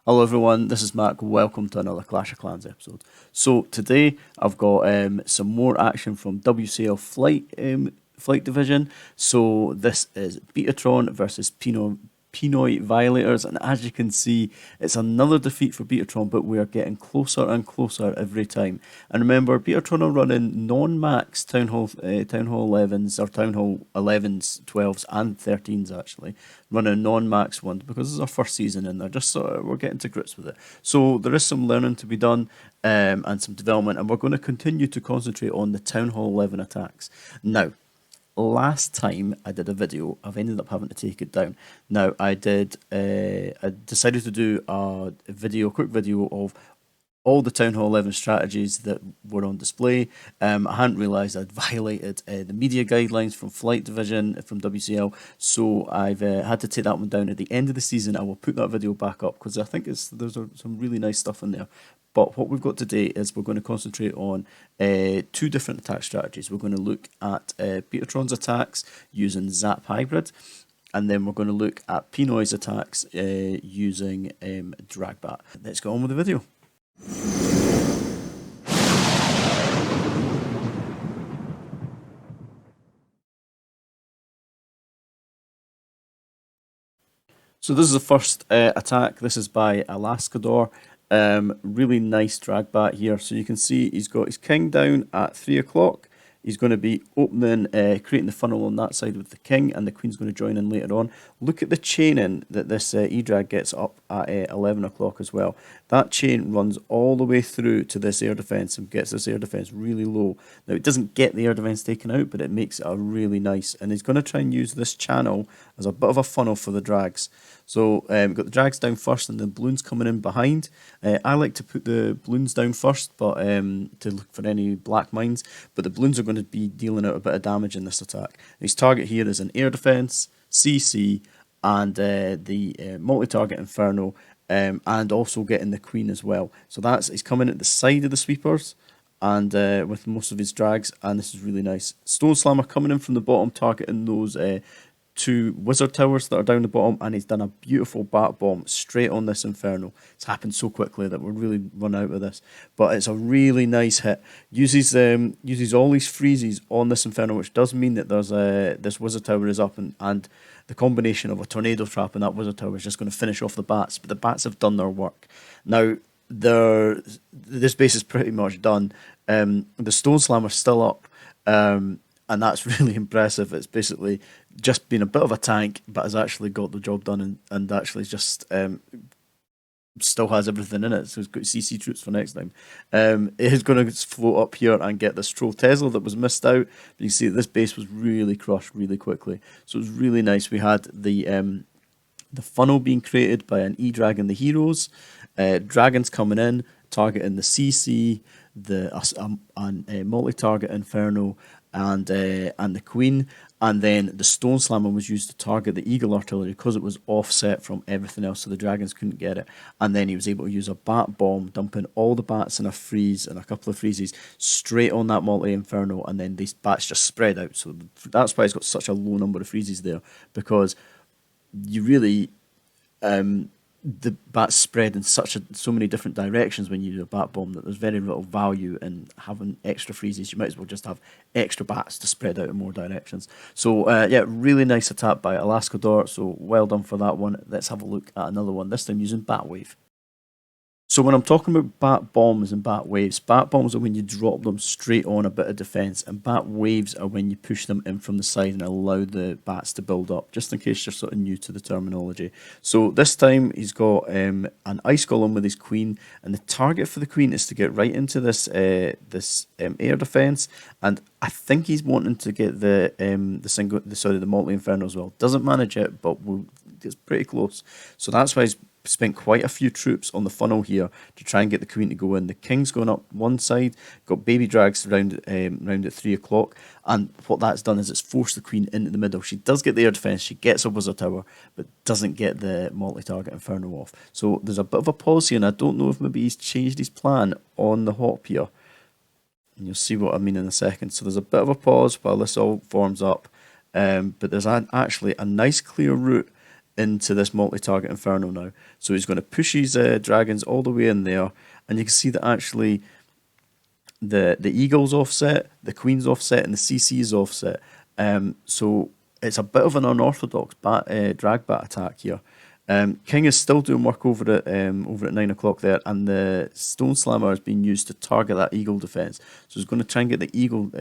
Hello everyone, this is Mark. Welcome to another Clash of Clans episode. So today I've got some more action from WCL Flight Division. So this is Betatron versus Pinoy Violators, and as you can see, it's another defeat for Betatron, but we are getting closer and closer every time. And remember, Betatron are running non-max Town Hall 11s or Town Hall 11s, 12s, and 13s actually, running non-max ones because this is our first season and they're just sort of, we're getting to grips with it. So there is some learning to be done and some development, and we're going to continue to concentrate on the Town Hall 11 attacks. Now, last time I did a video, I've ended up having to take it down. Now I decided to do a quick video of all the Town Hall 11 strategies that were on display. I hadn't realised I'd violated the media guidelines from Flight Division from WCL, so I've had to take that one down at the end of the season. I will put that video back up because I think there's some really nice stuff in there. But what we've got today is we're going to concentrate on two different attack strategies. We're going to look at Betatron's attacks using Zap Hybrid, and then we're going to look at Pinoy's attacks using Dragbat. Let's get on with the video. So this is the first attack. This is by Alaskador. Really nice drag bat here. So you can see he's got his king down at 3 o'clock. He's going to be opening, creating the funnel on that side with the king, and the queen's going to join in later on. Look at the chaining that this E-drag gets up at 11 o'clock as well. That chain runs all the way through to this air defence and gets this air defence really low. Now, it doesn't get the air defence taken out, but it makes it a really nice. And he's going to try and use this channel as a bit of a funnel for the drags. So we've got the drags down first and the balloons coming in behind. I like to put the balloons down first, but to look for any black mines. But the balloons are going to be dealing out a bit of damage in this attack. His target here is an air defence, CC, and the multi-target Inferno, and also getting the queen as well. So he's coming at the side of the sweepers, and with most of his drags, and this is really nice. Stone Slammer coming in from the bottom, targeting those two wizard towers that are down the bottom, and he's done a beautiful bat bomb straight on this Inferno. It's happened so quickly that we're really run out of this, but it's a really nice hit. Uses all these freezes on this Inferno, which does mean that there's this wizard tower is up, and the combination of a tornado trap and that wizard tower is just going to finish off the bats. But the bats have done their work. Now this base is pretty much done. The Stone Slammer's still up. And that's really impressive. It's basically just been a bit of a tank, but has actually got the job done, and actually just still has everything in it. So it's got CC troops for next time. It is going to float up here and get this Troll Tesla that was missed out. But you can see that this base was really crushed really quickly. So it was really nice. We had the funnel being created by an E-Dragon, the heroes, dragons coming in, targeting the CC, the multi-target Inferno, and the queen, and then the Stone Slammer was used to target the Eagle Artillery because it was offset from everything else, so the dragons couldn't get it. And then he was able to use a bat bomb, dumping all the bats in a freeze and a couple of freezes straight on that multi Inferno, and then these bats just spread out. So that's why he's got such a low number of freezes there, because you really the bats spread in so many different directions when you do a bat bomb that there's very little value in having extra freezes. You might as well just have extra bats to spread out in more directions. So yeah, really nice attack by Alaskador. So well done for that one. Let's have a look at another one, this time using Bat Wave. So when I'm talking about bat bombs and bat waves, bat bombs are when you drop them straight on a bit of defence, and bat waves are when you push them in from the side and allow the bats to build up, just in case you're sort of new to the terminology. So this time he's got an ice golem with his queen, and the target for the queen is to get right into this air defence, and I think he's wanting to get the multi inferno as well. Doesn't manage it, but it's pretty close. So that's why he's spent quite a few troops on the funnel here to try and get the queen to go in. The king's going up one side, got baby drags round at 3 o'clock, and what that's done is it's forced the queen into the middle. She does get the air defence, she gets a wizard tower, but doesn't get the multi-target inferno off. So there's a bit of a pause here, and I don't know if maybe he's changed his plan on the hop here. And you'll see what I mean in a second. So there's a bit of a pause while this all forms up, but there's actually a nice clear route into this multi-target Inferno now. So he's going to push his dragons all the way in there, and you can see that actually the Eagle's offset, the Queen's offset, and the CC is offset. So it's a bit of an unorthodox drag bat attack here. King is still doing work over at 9 o'clock there, and the Stone Slammer is being used to target that Eagle defense. So he's going to try and get the Eagle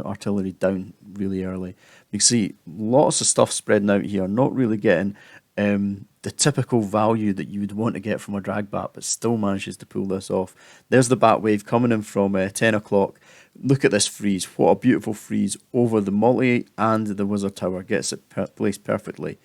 artillery down really early. You can see lots of stuff spreading out here, not really getting the typical value that you would want to get from a drag bat, but still manages to pull this off. There's the bat wave coming in from 10 o'clock. Look at this freeze. What a beautiful freeze over the multi and the Wizard Tower. Gets it placed perfectly.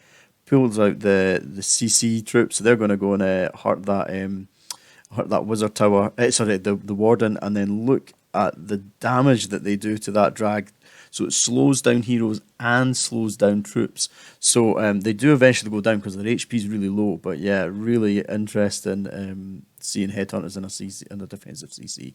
Pulls out the CC troops. So they're going to go and hurt that Wizard Tower. Sorry, the Warden. And then look at the damage that they do to that drag. So it slows down heroes and slows down troops. So they do eventually go down because their HP is really low. But yeah, really interesting seeing Headhunters in a defensive CC.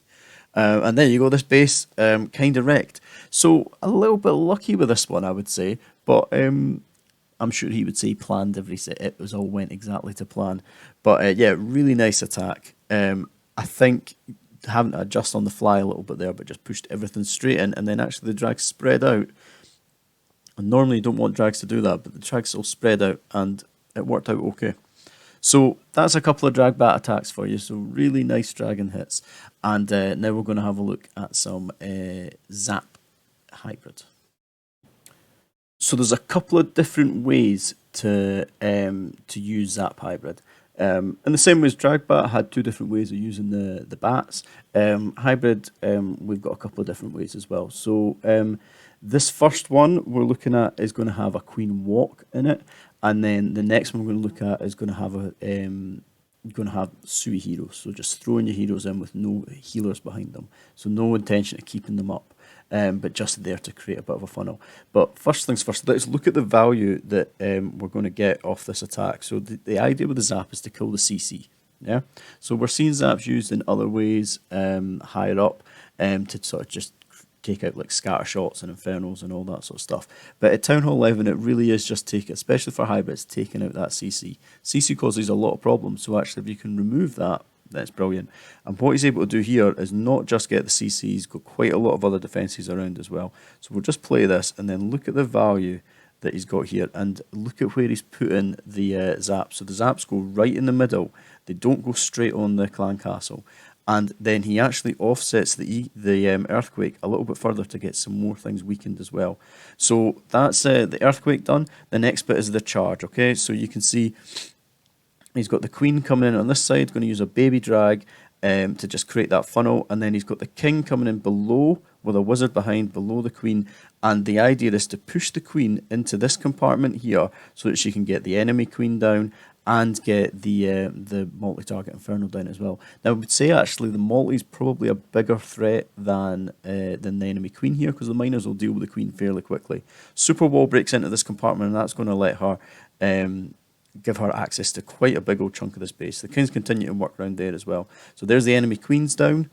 And there you go, this base kind of wrecked. So a little bit lucky with this one, I would say. But I'm sure he would say planned every set. It was all went exactly to plan. But yeah, really nice attack. I think having to adjust on the fly a little bit there, but just pushed everything straight in, and then actually the drags spread out. And normally you don't want drags to do that, but the drags all spread out, and it worked out okay. So that's a couple of drag bat attacks for you. So really nice dragon hits. And now we're going to have a look at some Zap hybrid. So there's a couple of different ways to use Zap hybrid. In the same way as drag bat had two different ways of using the bats, hybrid we've got a couple of different ways as well. So this first one we're looking at is going to have a Queen Walk in it, and then the next one we're going to look at is going to have Sui heroes. So just throwing your heroes in with no healers behind them. So no intention of keeping them up. But just there to create a bit of a funnel. But first things first, let's look at the value that we're going to get off this attack. So the idea with the Zap is to kill the CC. Yeah. So we're seeing Zaps used in other ways higher up to sort of just take out like scatter shots and infernos and all that sort of stuff. But at Town Hall 11, it really is just taking, especially for hybrids, taking out that CC. CC causes a lot of problems. So actually, if you can remove that, that's brilliant. And what he's able to do here is not just get the CC, he's got quite a lot of other defences around as well. So we'll just play this and then look at the value that he's got here and look at where he's putting the Zaps. So the Zaps go right in the middle. They don't go straight on the clan castle. And then he actually offsets the earthquake a little bit further to get some more things weakened as well. So that's the earthquake done. The next bit is the charge, okay? So you can see he's got the Queen coming in on this side, going to use a baby drag to just create that funnel. And then he's got the King coming in below with a Wizard behind, below the Queen. And the idea is to push the Queen into this compartment here so that she can get the enemy Queen down and get the multi-target Inferno down as well. Now, I would say actually the multi is probably a bigger threat than the enemy Queen here, because the miners will deal with the Queen fairly quickly. Super Wall breaks into this compartment, and that's going to let her give her access to quite a big old chunk of the space. The Kings continue to work around there as well. So there's the enemy Queens down.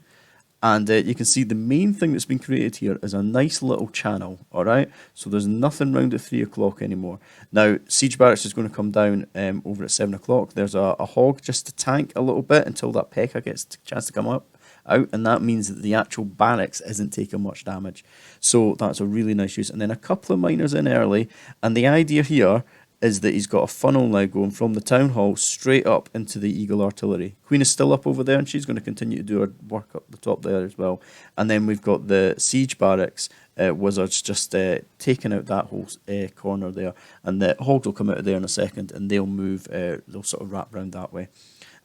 And you can see the main thing that's been created here is a nice little channel, all right? So there's nothing round at 3 o'clock anymore. Now, Siege Barracks is going to come down over at 7 o'clock. There's a Hog just to tank a little bit until that P.E.K.K.A. gets a chance to come out, and that means that the actual barracks isn't taking much damage. So that's a really nice use. And then a couple of miners in early, and the idea here is that he's got a funnel now going from the town hall straight up into the Eagle artillery. Queen is still up over there, and she's going to continue to do her work up the top there as well. And then we've got the siege barracks wizards just taking out that whole corner there. And the hogs will come out of there in a second, and they'll move, they'll sort of wrap around that way.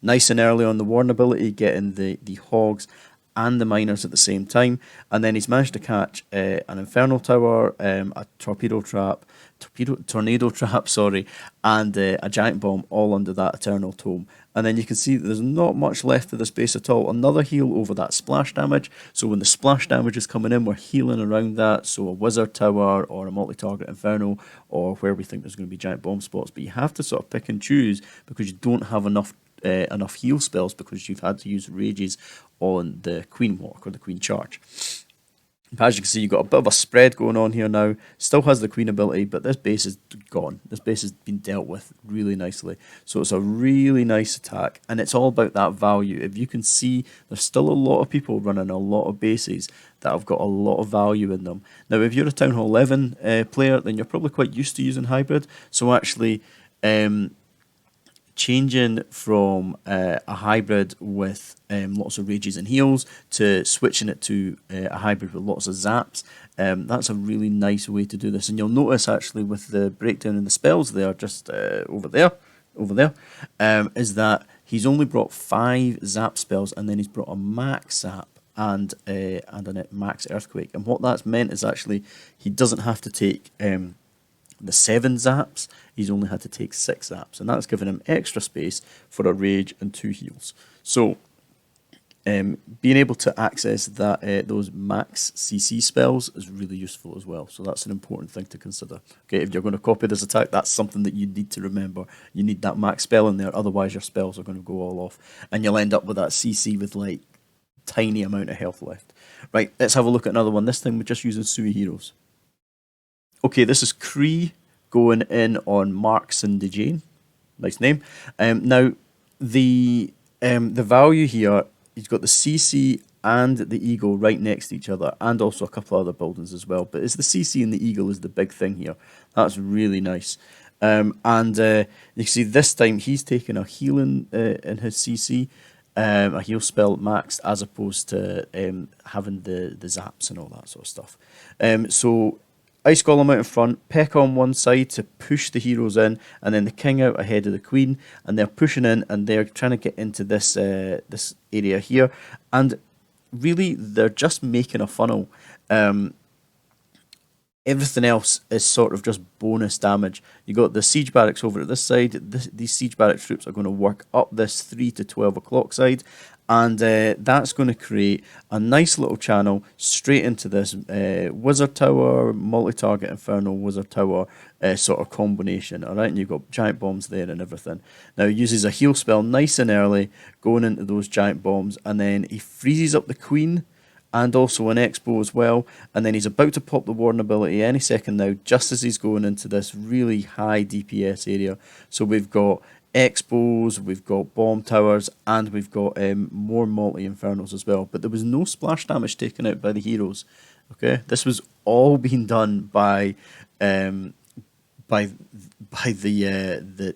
Nice and early on the Warden ability, getting the hogs and the miners at the same time. And then he's managed to catch an Infernal Tower, a tornado trap, and a giant bomb all under that Eternal Tome. And then you can see that there's not much left of the space at all. Another heal over that splash damage. So when the splash damage is coming in, we're healing around that. So a Wizard Tower or a multi-target Inferno, or where we think there's going to be giant bomb spots. But you have to sort of pick and choose because you don't have enough heal spells because you've had to use rages on the Queen Walk or the Queen Charge. As you can see, you've got a bit of a spread going on here now. Still has the queen ability, but this base is gone. This base has been dealt with really nicely. So it's a really nice attack, and it's all about that value. If you can see, there's still a lot of people running a lot of bases that have got a lot of value in them. Now, if you're a Town Hall 11 player, then you're probably quite used to using hybrid. So actually, changing from a hybrid with lots of rages and heals to switching it to a hybrid with lots of zaps, that's a really nice way to do this. And you'll notice actually with the breakdown in the spells there, just over there, is that he's only brought 5 zap spells, and then he's brought a max zap and a max earthquake. And what that's meant is actually he doesn't have to take the 7 zaps, he's only had to take 6 zaps, and that's given him extra space for a rage and 2 heals. So being able to access that those max CC spells is really useful as well. So that's an important thing to consider. Okay, if you're going to copy this attack, that's something that you need to remember. You need that max spell in there, otherwise your spells are going to go all off, and you'll end up with that CC with like tiny amount of health left. Right, let's have a look at another one. This time we're just using Sui heroes. Okay, this is Cree going in on Mark Cindy. Nice name. Now, the value here, he's got the CC and the Eagle right next to each other, and also a couple other buildings as well. But it's the CC and the Eagle is the big thing here. That's really nice. And you can see this time he's taking a healing in his CC, a heal spell maxed, as opposed to having the zaps and all that sort of stuff. So Ice Golem out in front, Pekka on one side to push the heroes in, and then the King out ahead of the Queen, and they're pushing in, and they're trying to get into this this area here, and really they're just making a funnel. Everything else is sort of just bonus damage. You got the siege barracks over at this side. These siege barracks troops are going to work up this 3 to 12 o'clock side, and that's going to create a nice little channel straight into this wizard tower, multi-target infernal wizard tower sort of combination. All right, and you've got giant bombs there and everything. Now he uses a heal spell nice and early, going into those giant bombs, and then he freezes up the Queen and also an Expo as well, and then he's about to pop the Warden ability any second now, just as he's going into this really high DPS area. So we've got Expos, we've got bomb towers, and we've got more multi-infernals as well. But there was no splash damage taken out by the heroes. Okay, this was all being done by the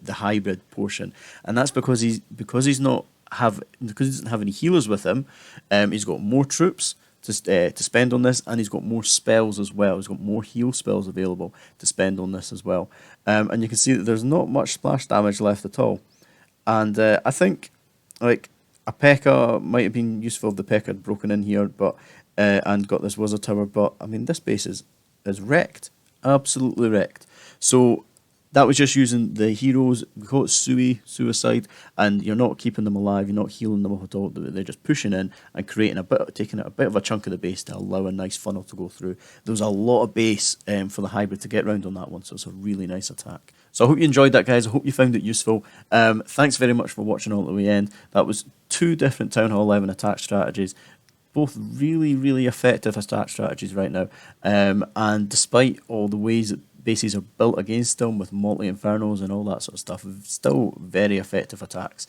hybrid portion, and that's because he doesn't have any healers with him. He's got more troops to spend on this, and he's got more spells as well. He's got more heal spells available to spend on this as well. And you can see that there's not much splash damage left at all. And I think like a P.E.K.K.A. might have been useful if the P.E.K.K.A. had broken in here, but and got this wizard tower. But I mean, this base is wrecked, absolutely wrecked. So that was just using the heroes. We call it suicide, and you're not keeping them alive. You're not healing them up at all. They're just pushing in and creating taking a bit of a chunk of the base to allow a nice funnel to go through. There was a lot of base for the hybrid to get round on that one, so it's a really nice attack. So I hope you enjoyed that, guys. I hope you found it useful. Thanks very much for watching all the way end. That was 2 different Town Hall 11 attack strategies. Both really, really effective attack strategies right now. And despite all the ways that bases are built against them with multi-infernos and all that sort of stuff, still very effective attacks.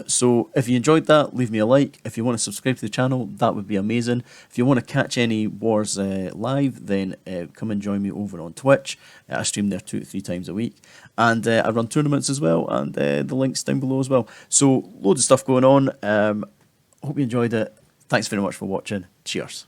So if you enjoyed that, leave me a like. If you want to subscribe to the channel, that would be amazing. If you want to catch any wars live, then come and join me over on Twitch. I stream there 2 to 3 times a week, and I run tournaments as well, and the link's down below as well. So loads of stuff going on. Hope you enjoyed it. Thanks very much for watching. Cheers.